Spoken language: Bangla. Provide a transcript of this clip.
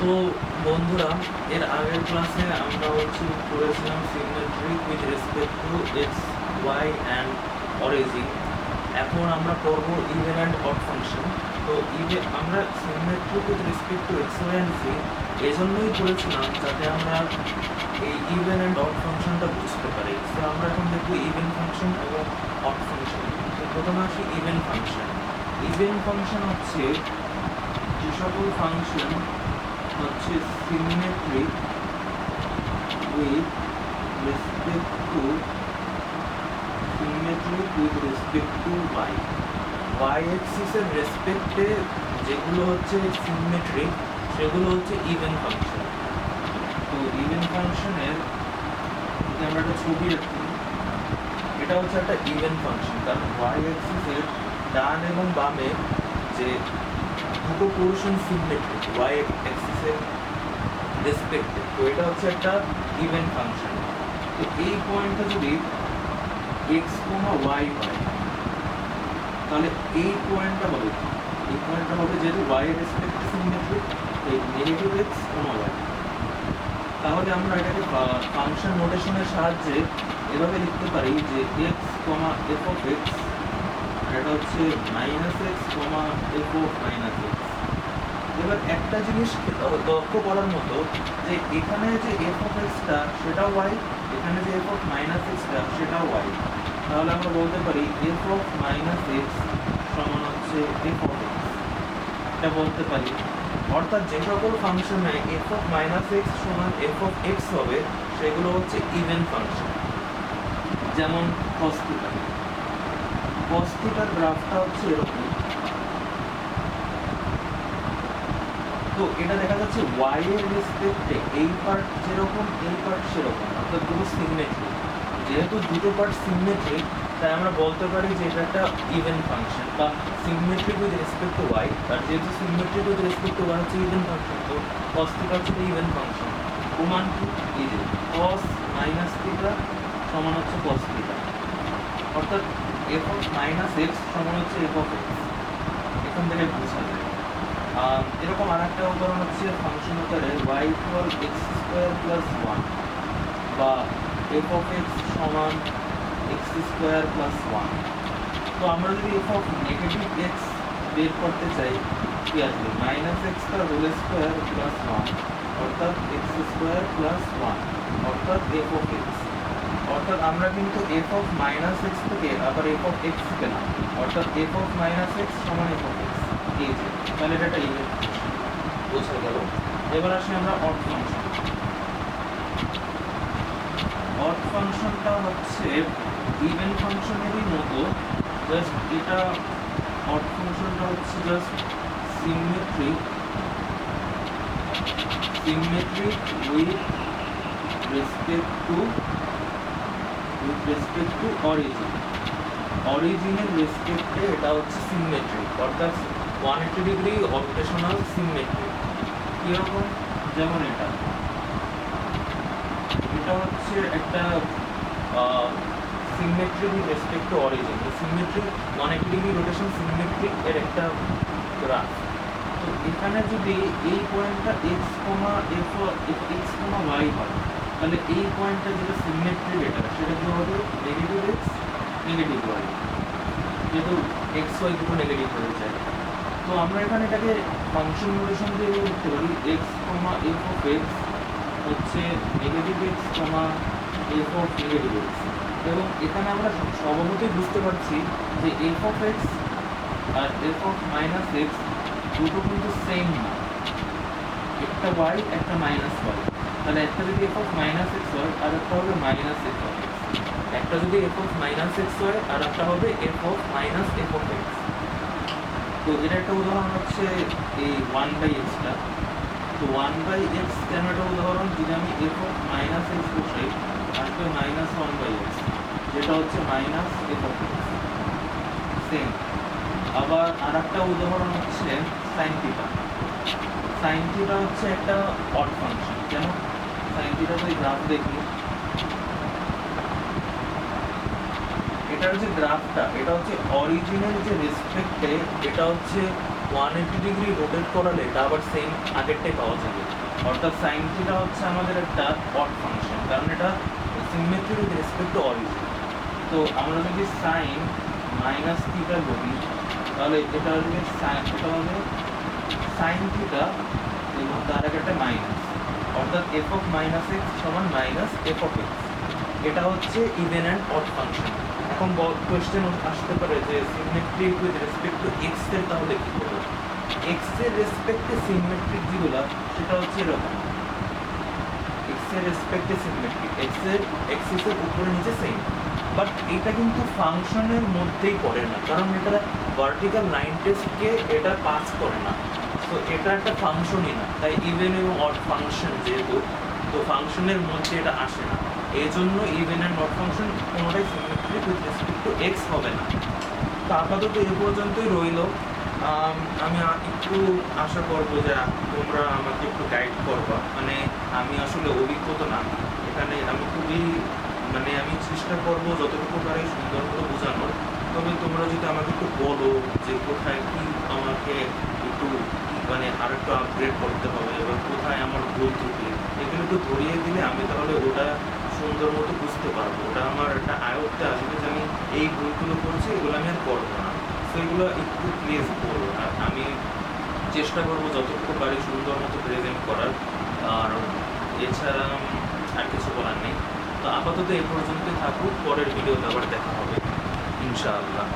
তো বন্ধুরা, এর আগের ক্লাসে আমরা করেছিলাম symmetric with respect to X Y and origin. এখন আমরা করব ইভেন অ্যান্ড অড ফাংশন। তো আমরা symmetric with respect to X Y and Z এজন্যই করেছিলাম যাতে আমরা এই ইভেন অ্যান্ড অড ফাংশনটা বুঝতে পারি। তো আমরা এখন দেখব ইভেন ফাংশন এবং অড ফাংশন। তো প্রথমে আসি ইভেন ফাংশন। ইভেন ফাংশন হচ্ছে যে সকল ফাংশন হচ্ছে symmetric with respect to Y অ্যাক্সিসের রেসপেক্টে যেগুলো হচ্ছে সিমেট্রিক সেগুলো হচ্ছে ইভেন ফাংশন। তো ইভেন ফাংশনের যদি আমরা একটা ছবি আঁকি, এটা হচ্ছে একটা ইভেন ফাংশন, কারণ ওয়াই অ্যাক্সিসের ডান এবং বামে যে দুটো পোর্শন সিমেট্রিক ওয়াই অ্যাক্সিসের রেসপেক্টে, তো এটা হচ্ছে একটা ইভেন ফাংশন। তো এই পয়েন্টটা যদি এক্স কোমা ওয়াই হয়, তাহলে এই পয়েন্টটা হবে যেহেতু ওয়াই এর রেসপেক্টে সিমেট্রিক, এই নেগেটিভ এক্স কোমা ওয়াই। তাহলে আমরা এটাকে ফাংশন নোটেশনের সাহায্যে এভাবে লিখতে পারি যে X comma F of X, আর এটা হচ্ছে minus X comma F of minus X. এবার একটা জিনিস লক্ষ্য করার মতো যে এখানে যে এফ অফ এক্সটা সেটা ওয়াই, এখানে যে এফ অফ মাইনাস এক্সটা সেটা ওয়াই। তাহলে আমরা বলতে পারি এফ অফ মাইনাস এক্স সমান হচ্ছে এফ অফ এক্স, এটা বলতে পারি। অর্থাৎ যে সকল ফাংশনে এফ অফ মাইনাস এক্স সমান এফ অফ এক্স হবে সেগুলো হচ্ছে ইভেন ফাংশন। যেমন কস থিটা, কস থিটার গ্রাফটা হচ্ছে এরকম। তো এটা দেখা যাচ্ছে ওয়াই এর রেসপেক্টে এই পার্ট যেরকম এই পার্ট সেরকম, অর্থাৎ দুটো সিমেট্রিক। যেহেতু দুটো পার্ট সিমেট্রিক, তাই আমরা বলতে পারি যে এটা একটা ইভেন ফাংশন বা symmetric with respect to Y. আর যেহেতু symmetric with respect to Y হচ্ছে ইভেন ফাংশন, তো কস থিটা হচ্ছে ইভেন ফাংশন। প্রমাণ কি? এই যে কস মাইনাস থিটা সমান হচ্ছে কস থিটা, অর্থাৎ এফ অফ মাইনাস এক্স সমান হচ্ছে এফ অফ এক্স। এখান থেকে বোঝা যায়। এরকম আর একটা উদাহরণ হচ্ছে ফাংশন আকারে y equal x square plus one, বা এফ অফ এক্স সমান এক্স স্কোয়ার প্লাস ওয়ান। তো আমরা যদি এফ অফ নেগেটিভ এক্স বের করতে চাই, কি আসবে? মাইনাস এক্স তার হোল স্কোয়ার প্লাস ওয়ান, অর্থাৎ এক্স স্কোয়ার প্লাস ওয়ান, অর্থাৎ এফ অফ এক্স। অর্থাৎ আমরা কিন্তু এফ অফ মাইনাস এক্স থেকে আবার এফ অফ এক্স পেলাম, অর্থাৎ এফ অফ মাইনাস এক্স সমান এফ অফ এক্স। এই যে তাহলে এটা একটা ইভেন ফাংশন বোঝা গেল। এবার আসি আমরা অড ফাংশন। অড ফাংশনটা হচ্ছে ইভেন ফাংশনেরই মতো, জাস্ট এটা অড ফাংশনটা হচ্ছে just symmetric with respect to origin. অরিজিনের রেসপেক্টে এটা হচ্ছে সিমেট্রিক, অর্থাৎ 180 ডিগ্রি অপটেশনাল সিমেট্রিক। কীরকম? যেমন এটা হচ্ছে একটা symmetric with respect to origin. Symmetric 180 degree rotation symmetric এর একটা গ্রাফ। তো এখানে যদি এই পয়েন্টটা X comma F X comma Y হয়, তাহলে এই পয়েন্টটা যেটা সিমেট্রিক এটা সেটা কি হবে? নেগেটিভ এক্স নেগেটিভ ওয়াই, যেহেতু এক্স ওয়াই দুটো নেগেটিভ হয়ে যায়। তো আমরা এখানে এটাকে ফাংশন নোটেশন দিয়ে লিখতে পারি X comma F of X হচ্ছে negative X comma F of negative X. এবং এখানে আমরা স্বভাবতই বুঝতে পারছি যে এফ অফ এক্স আর এফ অফ মাইনাস এক্স দুটো কিন্তু সেম না, একটা ওয়াই একটা মাইনাস ওয়াই। তাহলে একটা যদি এফ অফ মাইনাস এক্স হয় আর একটা হবে মাইনাস এফ অফ এক্স, একটা যদি এফ অফ মাইনাস এক্স হয় আর একটা হবে F of minus F of x. তো এর একটা উদাহরণ হচ্ছে এই 1/x-টা। তো 1/x কেন একটা উদাহরণ? যদি আমি এফ অফ মাইনাস এক্স বসাই আসবে মাইনাস 1/x, যেটা হচ্ছে minus F of x. Same. আবার আর একটা উদাহরণ হচ্ছে সাইন থিটা। সাইন থিটা হচ্ছে একটা অড ফাংশন। কেন? সাইন থিটা তো এই গ্রাফ দেখি, এটার যে গ্রাফটা এটা হচ্ছে অরিজিনের যে রেসপেক্টে এটা হচ্ছে 180 ডিগ্রি রোটেট করালে এটা আবার সেম আগেরটাই পাওয়া যাবে। অর্থাৎ সাইন থিটা হচ্ছে আমাদের একটা অড ফাংশন, কারণ এটা symmetry with respect to origin. তো আমরা যদি সাইন মাইনাস থিটা বলি, তাহলে এটা হবে সাইন থিটা এবং তার আগে একটা মাইনাস, অর্থাৎ এফ অফ মাইনাস এক্স সমান মাইনাস এফ অফ এক্স। এটা হচ্ছে ইভেন অ্যান্ড অড ফাংশন। এখন কোয়েশ্চেন আসতে পারে যে symmetric with respect to x এর তাহলে কি করবো? এক্স এর রেসপেক্টে সিমেট্রিক যেগুলো সেটা হচ্ছে এরকম, এক্স এর রেসপেক্টে সিমেট্রিক, এক্স এর এক্সিসের উপরে নিচে সেম, বাট এটা কিন্তু ফাংশনের মধ্যেই পড়ে না, কারণ এটা ভার্টিক্যাল লাইন টেস্টকে এটা পাস করে না। তো এটা একটা ফাংশনই না, তাই ইভেন এবং অড ফাংশন যেহেতু, তো ফাংশনের মধ্যে এটা আসে না। এই জন্য ইভেন অ্যান্ড অড ফাংশন কোনোটাই symmetric with respect to x হবে না। তো আপাতত এ পর্যন্তই রইল। আমি একটু আশা করবো যে তোমরা আমাকে একটু গাইড করবা, মানে আমি আসলে অভিজ্ঞতা না এখানে, আমি খুবই আমি চেষ্টা করবো যতটুকু পারি সুন্দর করে বোঝানোর। তবে তোমরা যদি আমাকে একটু বলো যে কোথায় কি আমাকে একটু আর একটু আপগ্রেড করতে হবে এবং কোথায় আমার ভুল ত্রুটি, এগুলো একটু ধরিয়ে দিলে আমি তাহলে ওটা সুন্দর মতো বুঝতে পারবো, ওটা আমার একটা আয়ত্তে আসবে যে আমি এই ভুলগুলো করছি, এগুলো আমি আর করবো না। তো এগুলো একটু প্লিজ বলো, আর আমি চেষ্টা করবো যতটুকু পারি সুন্দর মতো প্রেজেন্ট করার। আর এছাড়া আর কিছু বলার নেই। তো আপাতত এই পর্যন্তই থাকুক, পরের ভিডিওতে আবার দেখা হবে ইনশাআল্লাহ।